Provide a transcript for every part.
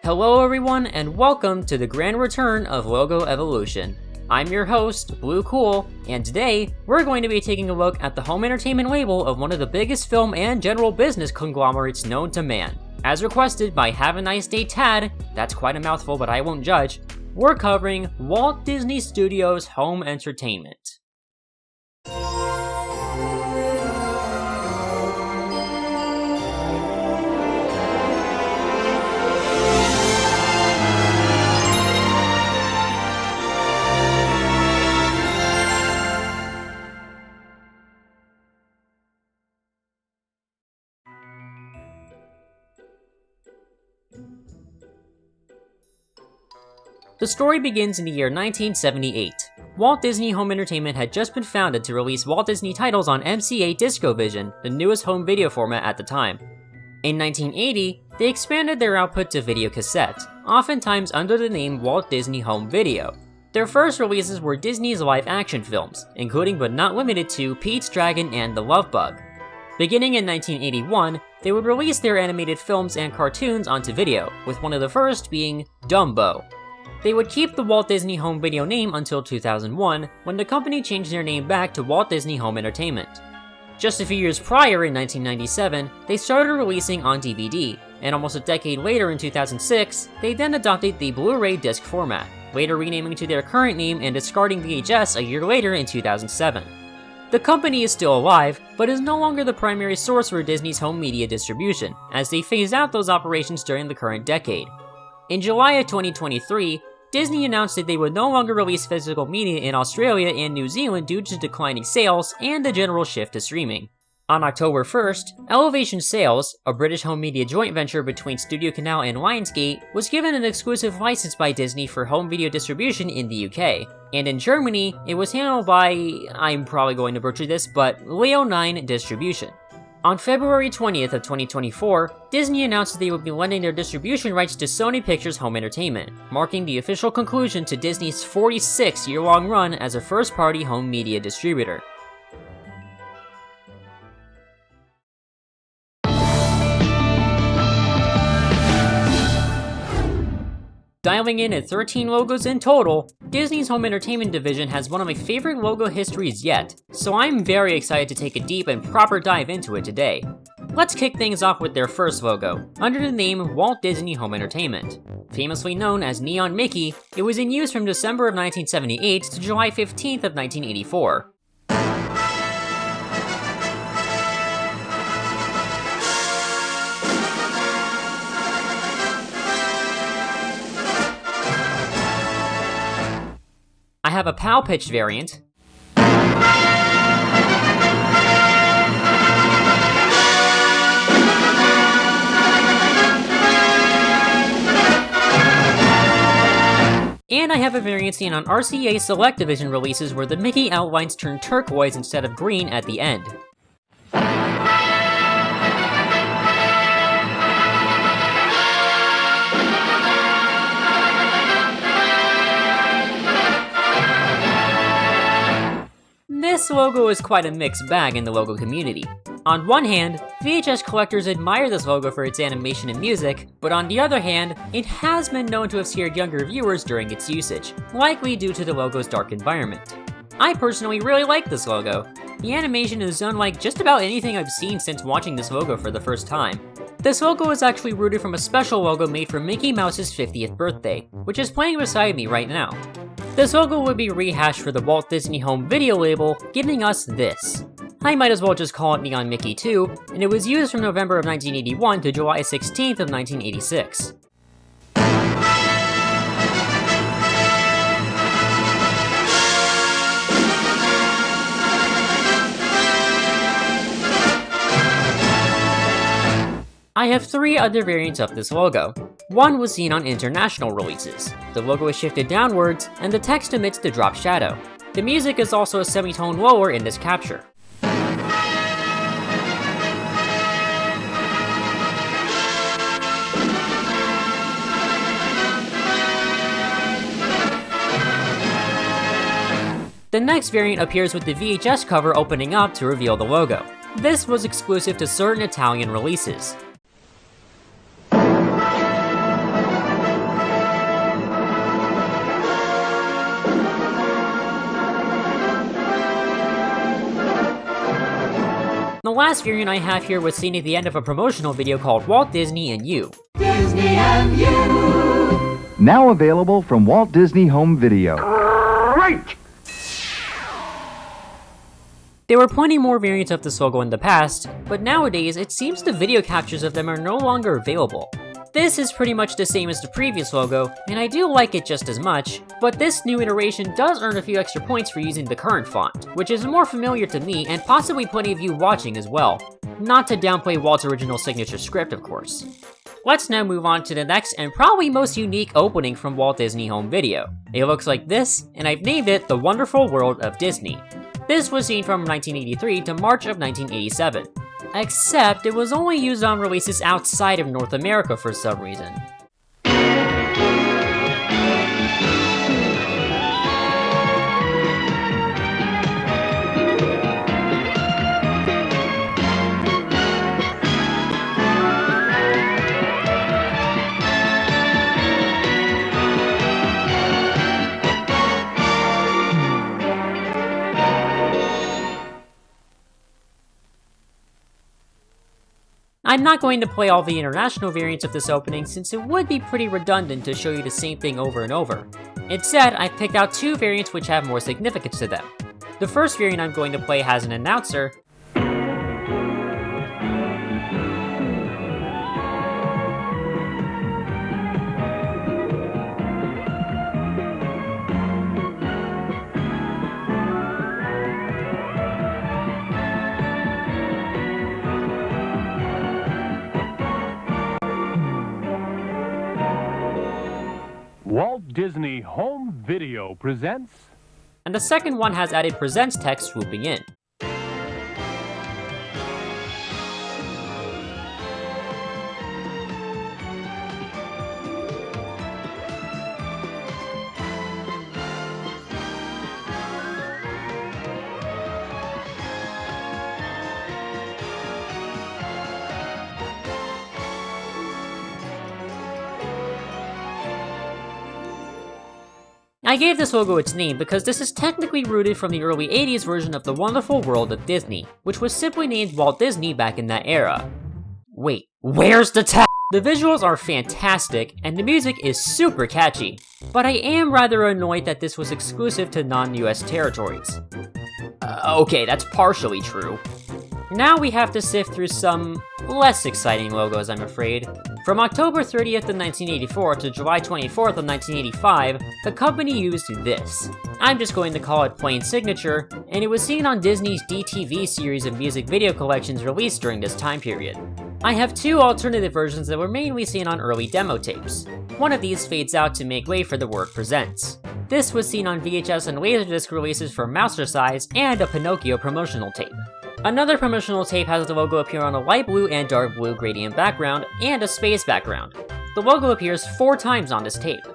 Hello everyone, and welcome to the grand return of Logo Evolution. I'm your host, Blue Cool, and today we're going to be taking a look at the home entertainment label of one of the biggest film and general business conglomerates known to man. As requested by Have a Nice Day Tad, that's quite a mouthful but I won't judge, we're covering Walt Disney Studios Home Entertainment. The story begins in the year 1978. Walt Disney Home Entertainment had just been founded to release Walt Disney titles on MCA DiscoVision, the newest home video format at the time. In 1980, they expanded their output to video cassette, oftentimes under the name Walt Disney Home Video. Their first releases were Disney's live-action films, including but not limited to Pete's Dragon and The Love Bug. Beginning in 1981, they would release their animated films and cartoons onto video, with one of the first being Dumbo. They would keep the Walt Disney Home Video name until 2001, when the company changed their name back to Walt Disney Home Entertainment. Just a few years prior, in 1997, they started releasing on DVD, and almost a decade later in 2006, they then adopted the Blu-ray disc format, later renaming to their current name and discarding VHS a year later in 2007. The company is still alive, but is no longer the primary source for Disney's home media distribution, as they phased out those operations during the current decade. In July of 2023, Disney announced that they would no longer release physical media in Australia and New Zealand due to declining sales and the general shift to streaming. On October 1st, Elevation Sales, a British home media joint venture between Studio Canal and Lionsgate, was given an exclusive license by Disney for home video distribution in the UK, and in Germany, it was handled by, I'm probably going to butcher this, but Leo 9 Distribution. On February 20th of 2024, Disney announced that they would be lending their distribution rights to Sony Pictures Home Entertainment, marking the official conclusion to Disney's 46-year-long run as a first-party home media distributor. Dialing in at 13 logos in total, Disney's Home Entertainment division has one of my favorite logo histories yet, so I'm very excited to take a deep and proper dive into it today. Let's kick things off with their first logo, under the name Walt Disney Home Entertainment. Famously known as Neon Mickey, it was in use from December of 1978 to July 15th of 1984. I have a PAL-pitched variant, and I have a variant seen on RCA Select Division releases where the Mickey outlines turn turquoise instead of green at the end. This logo is quite a mixed bag in the logo community. On one hand, VHS collectors admire this logo for its animation and music, but on the other hand, it has been known to have scared younger viewers during its usage, likely due to the logo's dark environment. I personally really like this logo. The animation is unlike just about anything I've seen since watching this logo for the first time. This logo is actually rooted from a special logo made for Mickey Mouse's 50th birthday, which is playing beside me right now. This logo would be rehashed for the Walt Disney Home Video label, giving us this. I might as well just call it Neon Mickey 2, and it was used from November of 1981 to July 16th of 1986. I have 3 other variants of this logo. One was seen on international releases. The logo is shifted downwards, and the text emits the drop shadow. The music is also a semitone lower in this capture. The next variant appears with the VHS cover opening up to reveal the logo. This was exclusive to certain Italian releases. The last variant I have here was seen at the end of a promotional video called Walt Disney and You. Disney and You! Now available from Walt Disney Home Video. Great! There were plenty more variants of this logo in the past, but nowadays it seems the video captures of them are no longer available. This is pretty much the same as the previous logo, and I do like it just as much, but this new iteration does earn a few extra points for using the current font, which is more familiar to me and possibly plenty of you watching as well. Not to downplay Walt's original signature script, of course. Let's now move on to the next and probably most unique opening from Walt Disney Home Video. It looks like this, and I've named it The Wonderful World of Disney. This was seen from 1983 to March of 1987. Except it was only used on releases outside of North America for some reason. I'm not going to play all the international variants of this opening since it would be pretty redundant to show you the same thing over and over. Instead, I picked out two variants which have more significance to them. The first variant I'm going to play has an announcer, Walt Disney Home Video presents... and the second one has added presents text swooping in. I gave this logo its name because this is technically rooted from the early 80s version of The Wonderful World of Disney, which was simply named Walt Disney back in that era. Wait, where's the text? The visuals are fantastic, and the music is super catchy, but I am rather annoyed that this was exclusive to non-US territories. Okay, that's partially true. Now we have to sift through some less exciting logos, I'm afraid. From October 30th of 1984 to July 24th of 1985, the company used this. I'm just going to call it plain signature, and it was seen on Disney's DTV series of music video collections released during this time period. I have two alternative versions that were mainly seen on early demo tapes. One of these fades out to make way for the word presents. This was seen on VHS and Laserdisc releases for Mousercise and a Pinocchio promotional tape. Another promotional tape has the logo appear on a light blue and dark blue gradient background and a space background. The logo appears 4 times on this tape.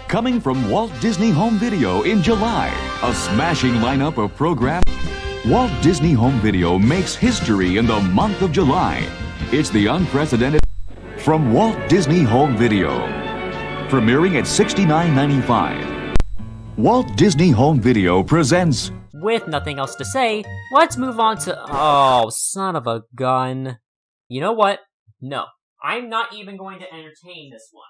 Coming from Walt Disney Home Video in July, a smashing lineup of programs. Walt Disney Home Video makes history in the month of July. It's the unprecedented from Walt Disney Home Video. Premiering at $69.95. Walt Disney Home Video presents... With nothing else to say, let's move on to... Oh, son of a gun. You know what? No, I'm not even going to entertain this one.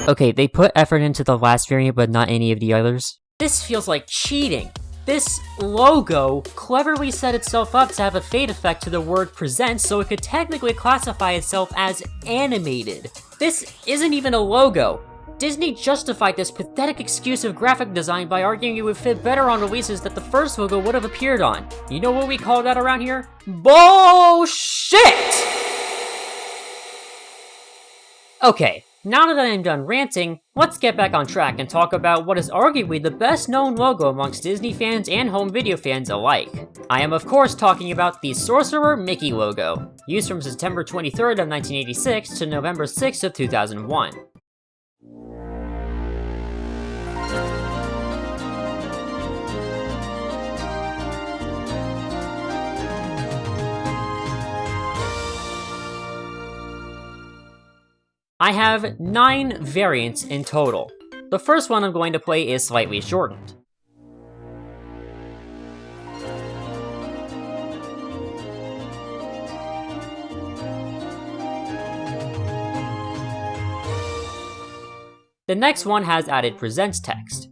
Okay, they put effort into the last variant, but not any of the others. This feels like cheating. This logo cleverly set itself up to have a fade effect to the word present so it could technically classify itself as animated. This isn't even a logo. Disney justified this pathetic excuse of graphic design by arguing it would fit better on releases that the first logo would have appeared on. You know what we call that around here? Bullshit! Okay, Now that I am done ranting, let's get back on track and talk about what is arguably the best known logo amongst Disney fans and home video fans alike. I am of course talking about the Sorcerer Mickey logo, used from September 23rd of 1986 to November 6th of 2001. I have 9 variants in total. The first one I'm going to play is slightly shortened. The next one has added presents text.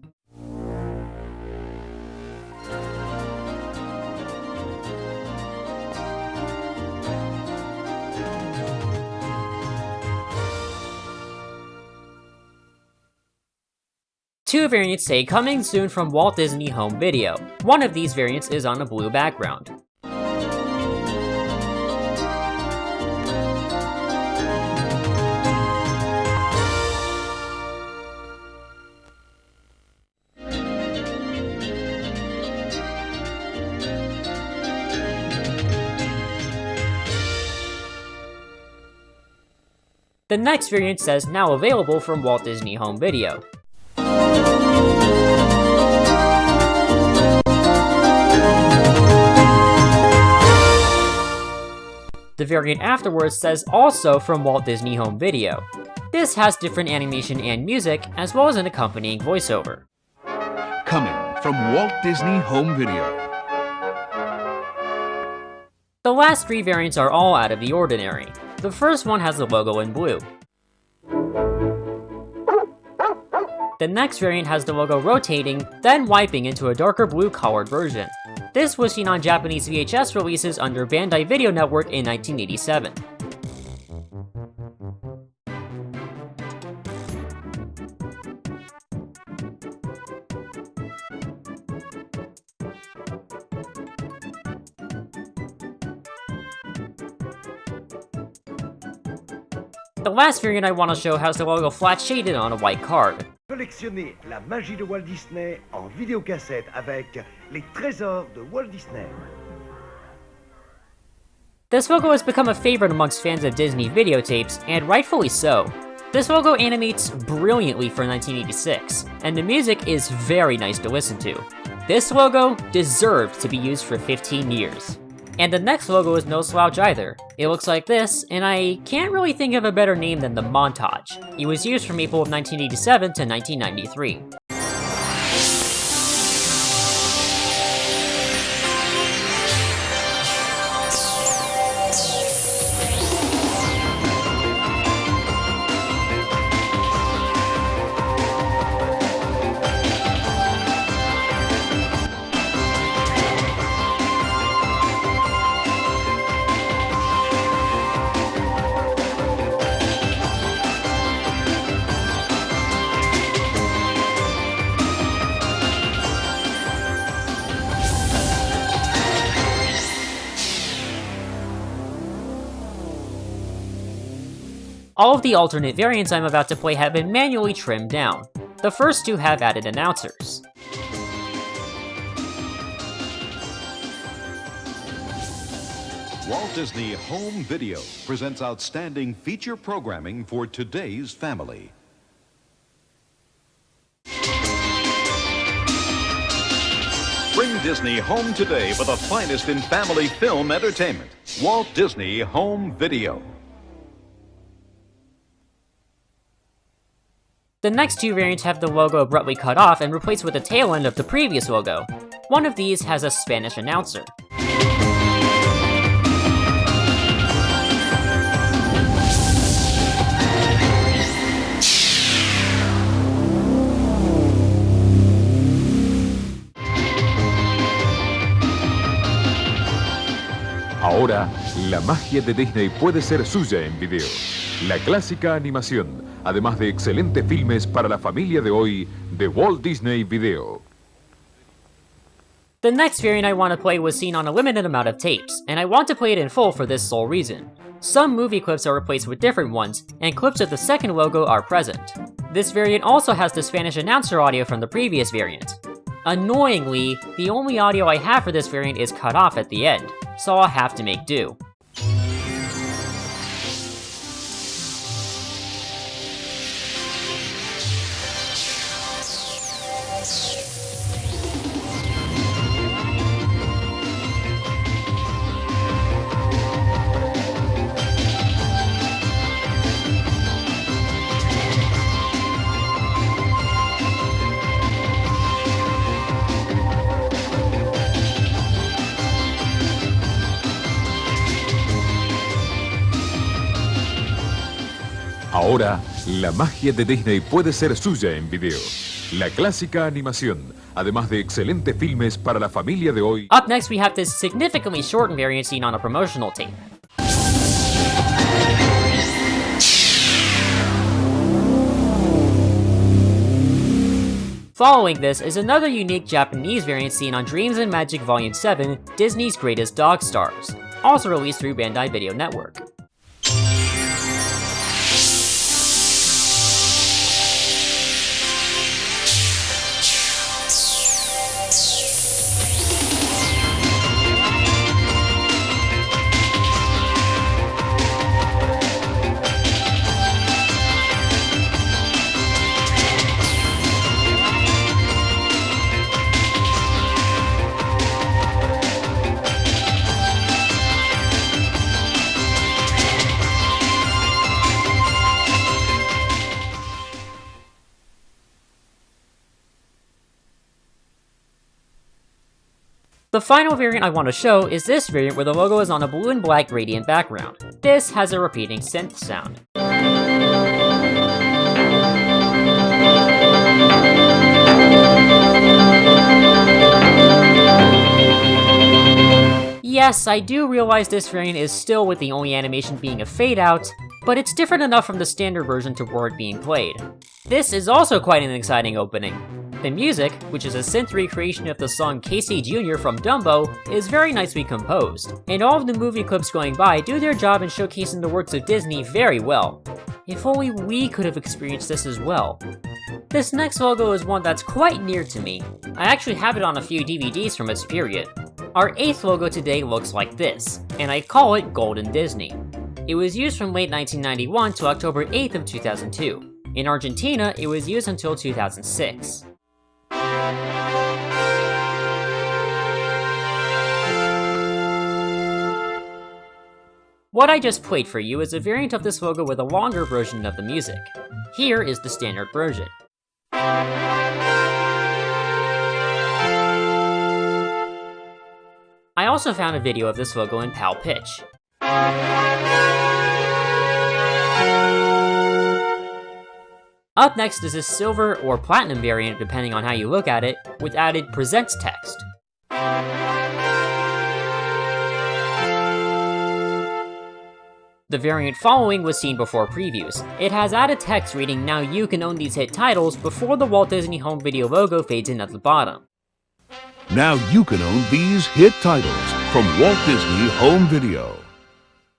Two variants say coming soon from Walt Disney Home Video. One of these variants is on a blue background. The next variant says now available from Walt Disney Home Video. The variant afterwards says also from Walt Disney Home Video. This has different animation and music, as well as an accompanying voiceover. Coming from Walt Disney Home Video. The last 3 variants are all out of the ordinary. The first one has the logo in blue. The next variant has the logo rotating, then wiping into a darker blue colored version. This was seen on Japanese VHS releases under Bandai Video Network in 1987. The last variant I want to show has the logo flat shaded on a white card. Collectionnez la magie de Walt Disney en vidéocassette avec les trésors de Walt Disney. This logo has become a favorite amongst fans of Disney videotapes, and rightfully so. This logo animates brilliantly for 1986, and the music is very nice to listen to. This logo deserved to be used for 15 years. And the next logo is no slouch either. It looks like this, and I can't really think of a better name than the Montage. It was used from April of 1987 to 1993. All of the alternate variants I'm about to play have been manually trimmed down. The first 2 have added announcers. Walt Disney Home Video presents outstanding feature programming for today's family. Bring Disney home today with the finest in family film entertainment. Walt Disney Home Video. The next 2 variants have the logo abruptly cut off and replaced with the tail end of the previous logo. One of these has a Spanish announcer. Ahora, la magia de Disney puede ser suya en video. La clásica animación, además de excelentes filmes para la familia de hoy de Walt Disney Video. The next variant I want to play was seen on a limited amount of tapes, and I want to play it in full for this sole reason. Some movie clips are replaced with different ones, and clips of the second logo are present. This variant also has the Spanish announcer audio from the previous variant. Annoyingly, the only audio I have for this variant is cut off at the end, so I'll have to make do. Ahora, la magia de Disney puede ser suya en video. La clásica animación, además de excelentes filmes para la familia de hoy. Up next, we have this significantly shortened variant seen on a promotional tape. Following this is another unique Japanese variant seen on Dreams and Magic Volume 7, Disney's Greatest Dog Stars, also released through Bandai Video Network. The final variant I want to show is this variant where the logo is on a blue and black gradient background. This has a repeating synth sound. Yes, I do realize this variant is still with the only animation being a fade out, but it's different enough from the standard version to warrant being played. This is also quite an exciting opening. The music, which is a synth recreation of the song Casey Jr. from Dumbo, is very nicely composed, and all of the movie clips going by do their job in showcasing the works of Disney very well. If only we could have experienced this as well. This next logo is one that's quite near to me. I actually have it on a few DVDs from its period. Our 8th logo today looks like this, and I call it Golden Disney. It was used from late 1991 to October 8th of 2002. In Argentina, it was used until 2006. What I just played for you is a variant of this logo with a longer version of the music. Here is the standard version. I also found a video of this logo in PAL pitch. Up next is a silver or platinum variant, depending on how you look at it, with added presents text. The variant following was seen before previews. It has added text reading "Now you can own these hit titles" before the Walt Disney Home Video logo fades in at the bottom. Now you can own these hit titles from Walt Disney Home Video.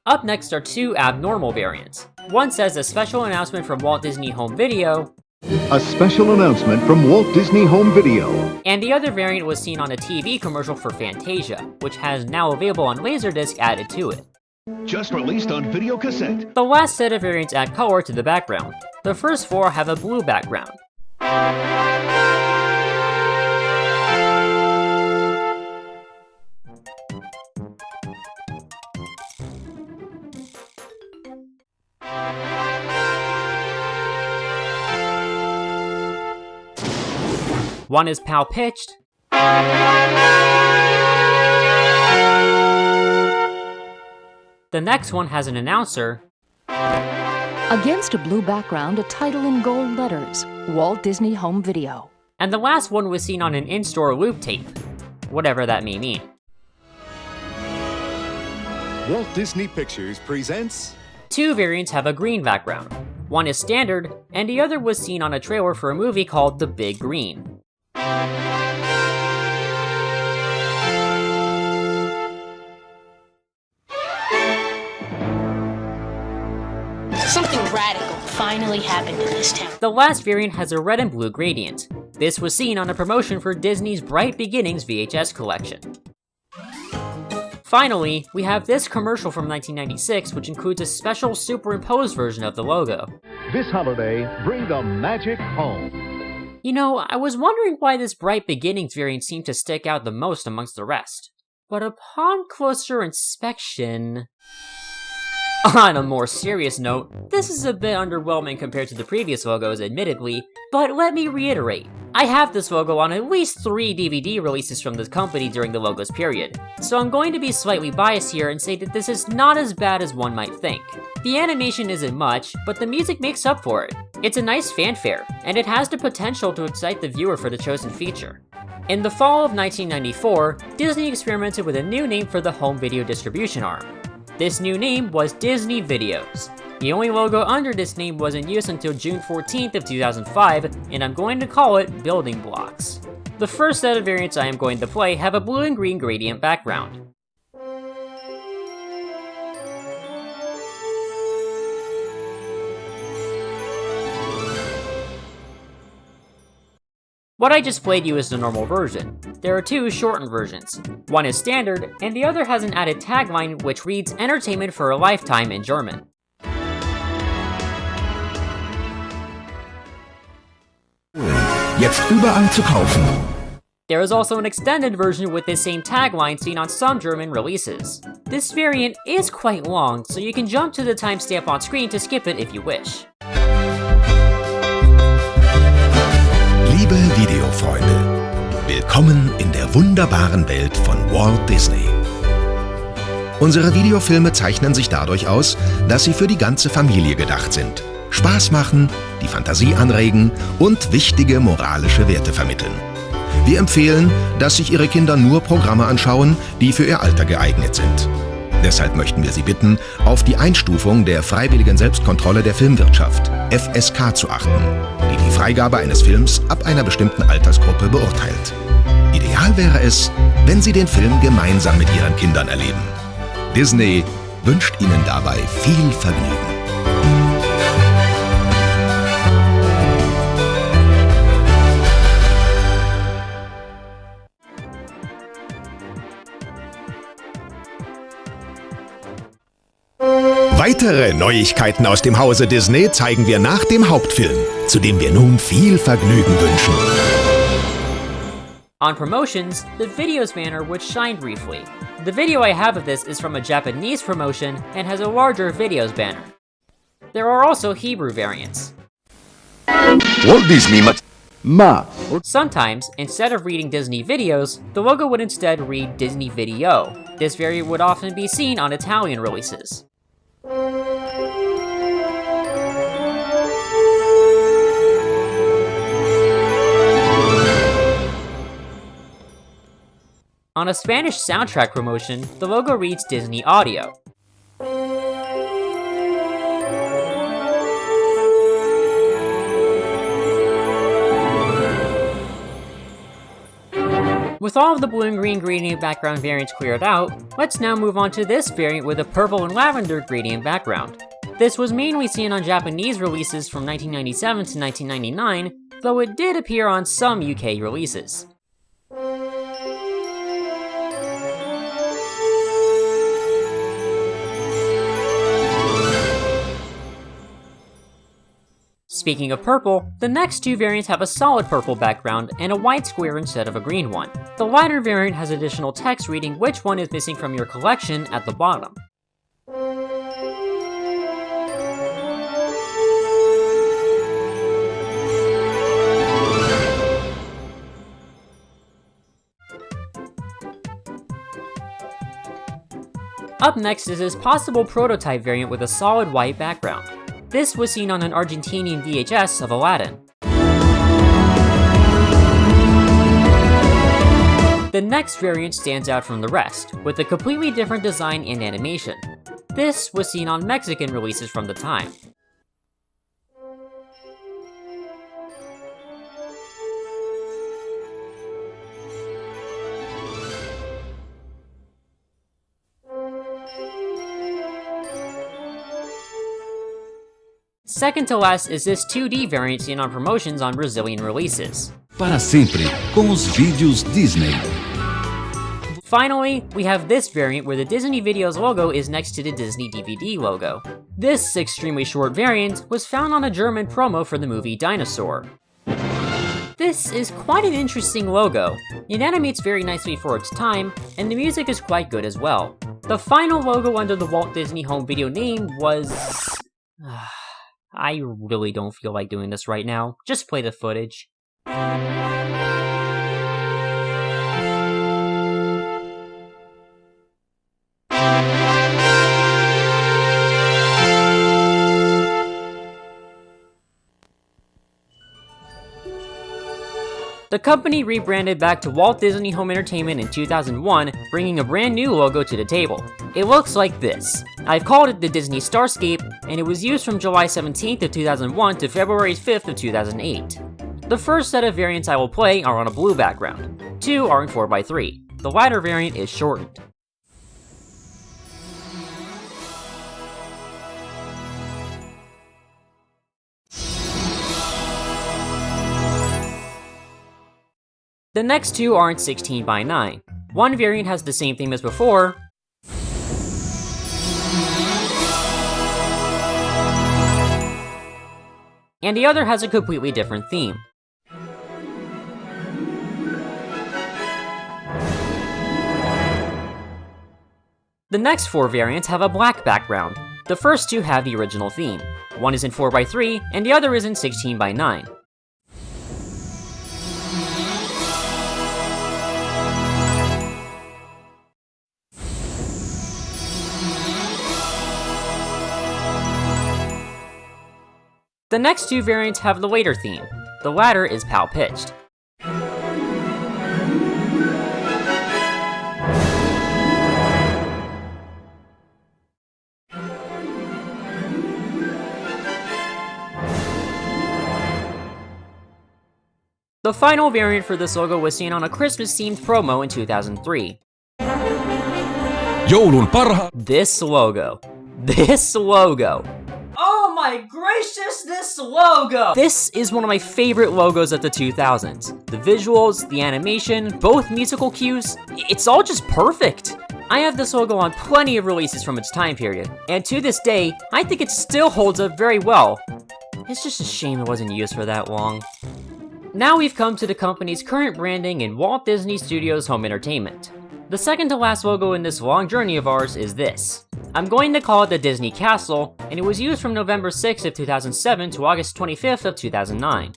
Up next are two abnormal variants. One says a special announcement from Walt Disney Home Video, A special announcement from Walt Disney Home Video. and the other variant was seen on a TV commercial for Fantasia, which has now available on Laserdisc added to it. Just released on video cassette. The last set of variants add color to the background. The first four have a blue background. One is PAL pitched, the next one has an announcer, Against a blue background, a title in gold letters, Walt Disney Home Video. and the last one was seen on an in-store loop tape, whatever that may mean. Walt Disney Pictures presents Two variants have a green background. One is standard, and the other was seen on a trailer for a movie called The Big Green. finally happened in this town. The last variant has a red and blue gradient. This was seen on a promotion for Disney's Bright Beginnings VHS collection. Finally, we have this commercial from 1996, which includes a special superimposed version of the logo. This holiday, bring the magic home. You know, I was wondering why this Bright Beginnings variant seemed to stick out the most amongst the rest. But upon closer inspection... On a more serious note, this is a bit underwhelming compared to the previous logos, admittedly, but let me reiterate. I have this logo on at least 3 DVD releases from this company during the logo's period, so I'm going to be slightly biased here and say that this is not as bad as one might think. The animation isn't much, but the music makes up for it. It's a nice fanfare, and it has the potential to excite the viewer for the chosen feature. In the fall of 1994, Disney experimented with a new name for the home video distribution arm. This new name was Disney Videos. The only logo under this name was in use until June 14th of 2005, and I'm going to call it Building Blocks. The first set of variants I am going to play have a blue and green gradient background. What I just played you is the normal version. There are 2 shortened versions. One is standard, and the other has an added tagline which reads "Entertainment for a Lifetime" in German. Jetzt überall zu kaufen. There is also an extended version with this same tagline seen on some German releases. This variant is quite long, so you can jump to the timestamp on screen to skip it if you wish. Liebe Videofreunde, willkommen in der wunderbaren Welt von Walt Disney. Unsere Videofilme zeichnen sich dadurch aus, dass sie für die ganze Familie gedacht sind, Spaß machen, die Fantasie anregen und wichtige moralische Werte vermitteln. Wir empfehlen, dass sich Ihre Kinder nur Programme anschauen, die für ihr Alter geeignet sind. Deshalb möchten wir Sie bitten, auf die Einstufung der freiwilligen Selbstkontrolle der Filmwirtschaft, FSK, zu achten, die die Freigabe eines Films ab einer bestimmten Altersgruppe beurteilt. Ideal wäre es, wenn Sie den Film gemeinsam mit Ihren Kindern erleben. Disney wünscht Ihnen dabei viel Vergnügen. Weitere Neuigkeiten aus dem Hause Disney zeigen wir nach dem Hauptfilm, zu dem wir nun viel Vergnügen wünschen. On promotions, the Videos banner would shine briefly. The video I have of this is from a Japanese promotion and has a larger Videos banner. There are also Hebrew variants. Walt Disney Sometimes, instead of reading Disney Videos, the logo would instead read Disney Video. This variant would often be seen on Italian releases. On a Spanish soundtrack promotion, the logo reads Disney Audio. With all of the blue and green gradient background variants cleared out, let's now move on to this variant with a purple and lavender gradient background. This was mainly seen on Japanese releases from 1997 to 1999, though it did appear on some UK releases. Speaking of purple, the next 2 variants have a solid purple background and a white square instead of a green one. The latter variant has additional text reading which one is missing from your collection at the bottom. Up next is this possible prototype variant with a solid white background. This was seen on an Argentinian VHS of Aladdin. The next variant stands out from the rest, with a completely different design and animation. This was seen on Mexican releases from the time. Second to last is this 2D variant seen on promotions on Brazilian releases. Para sempre, com os vídeos Disney. Finally, we have this variant where the Disney Videos logo is next to the Disney DVD logo. This extremely short variant was found on a German promo for the movie Dinosaur. This is quite an interesting logo. It animates very nicely for its time, and the music is quite good as well. The final logo under the Walt Disney Home Video name was... I really don't feel like doing this right now. Just play the footage. The company rebranded back to Walt Disney Home Entertainment in 2001, bringing a brand new logo to the table. It looks like this. I've called it the Disney Starscape, and it was used from July 17th of 2001 to February 5th of 2008. The first set of variants I will play are on a blue background. 2 are in 4x3. The latter variant is shortened. The next 2 aren't 16:9. One variant has the same theme as before, and the other has a completely different theme. The next 4 variants have a black background. The first 2 have the original theme. One is in 4x3, and the other is in 16:9. The next 2 variants have the later theme. The latter is PAL-pitched. The final variant for this logo was seen on a Christmas-themed promo in 2003. This logo. Oh my gracious, this logo! This is one of my favorite logos of the 2000s. The visuals, the animation, both musical cues, it's all just perfect. I have this logo on plenty of releases from its time period, and to this day, I think it still holds up very well. It's just a shame it wasn't used for that long. Now we've come to the company's current branding in Walt Disney Studios Home Entertainment. The second to last logo in this long journey of ours is this. I'm going to call it the Disney Castle, and it was used from November 6th of 2007 to August 25th of 2009.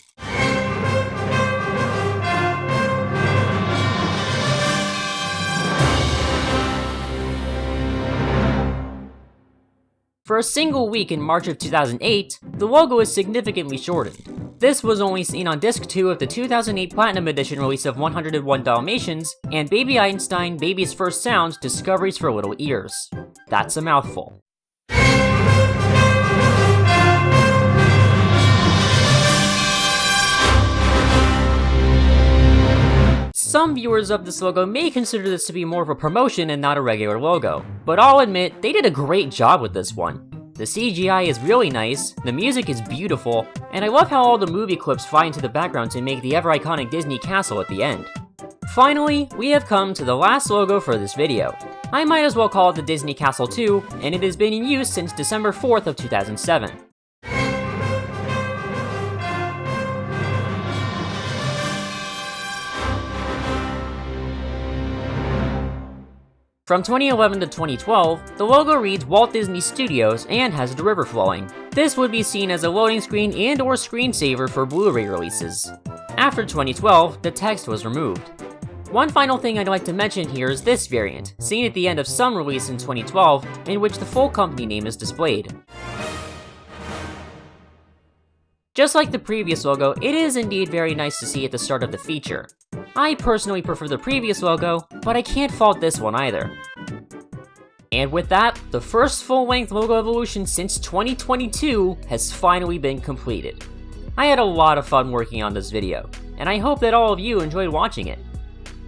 For a single week in March of 2008, the logo is significantly shortened. This was only seen on Disc 2 of the 2008 Platinum Edition release of 101 Dalmatians and Baby Einstein, Baby's First Sound, Discoveries for Little Ears. That's a mouthful. Some viewers of this logo may consider this to be more of a promotion and not a regular logo, but I'll admit, they did a great job with this one. The CGI is really nice, the music is beautiful, and I love how all the movie clips fly into the background to make the ever-iconic Disney castle at the end. Finally, we have come to the last logo for this video. I might as well call it the Disney Castle 2, and it has been in use since December 4th of 2007. From 2011 to 2012, the logo reads Walt Disney Studios and has the river flowing. This would be seen as a loading screen and or screensaver for Blu-ray releases. After 2012, the text was removed. One final thing I'd like to mention here is this variant, seen at the end of some release in 2012, in which the full company name is displayed. Just like the previous logo, it is indeed very nice to see at the start of the feature. I personally prefer the previous logo, but I can't fault this one either. And with that, the first full-length logo evolution since 2022 has finally been completed. I had a lot of fun working on this video, and I hope that all of you enjoyed watching it.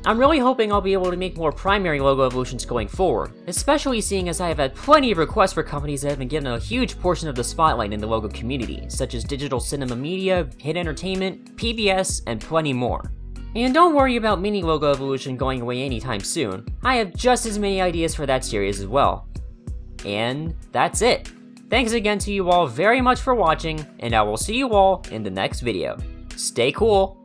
I'm really hoping I'll be able to make more primary logo evolutions going forward, especially seeing as I have had plenty of requests for companies that have been given a huge portion of the spotlight in the logo community, such as Digital Cinema Media, Hit Entertainment, PBS, and plenty more. And don't worry about mini logo evolution going away anytime soon, I have just as many ideas for that series as well. And that's it. Thanks again to you all very much for watching, and I will see you all in the next video. Stay cool!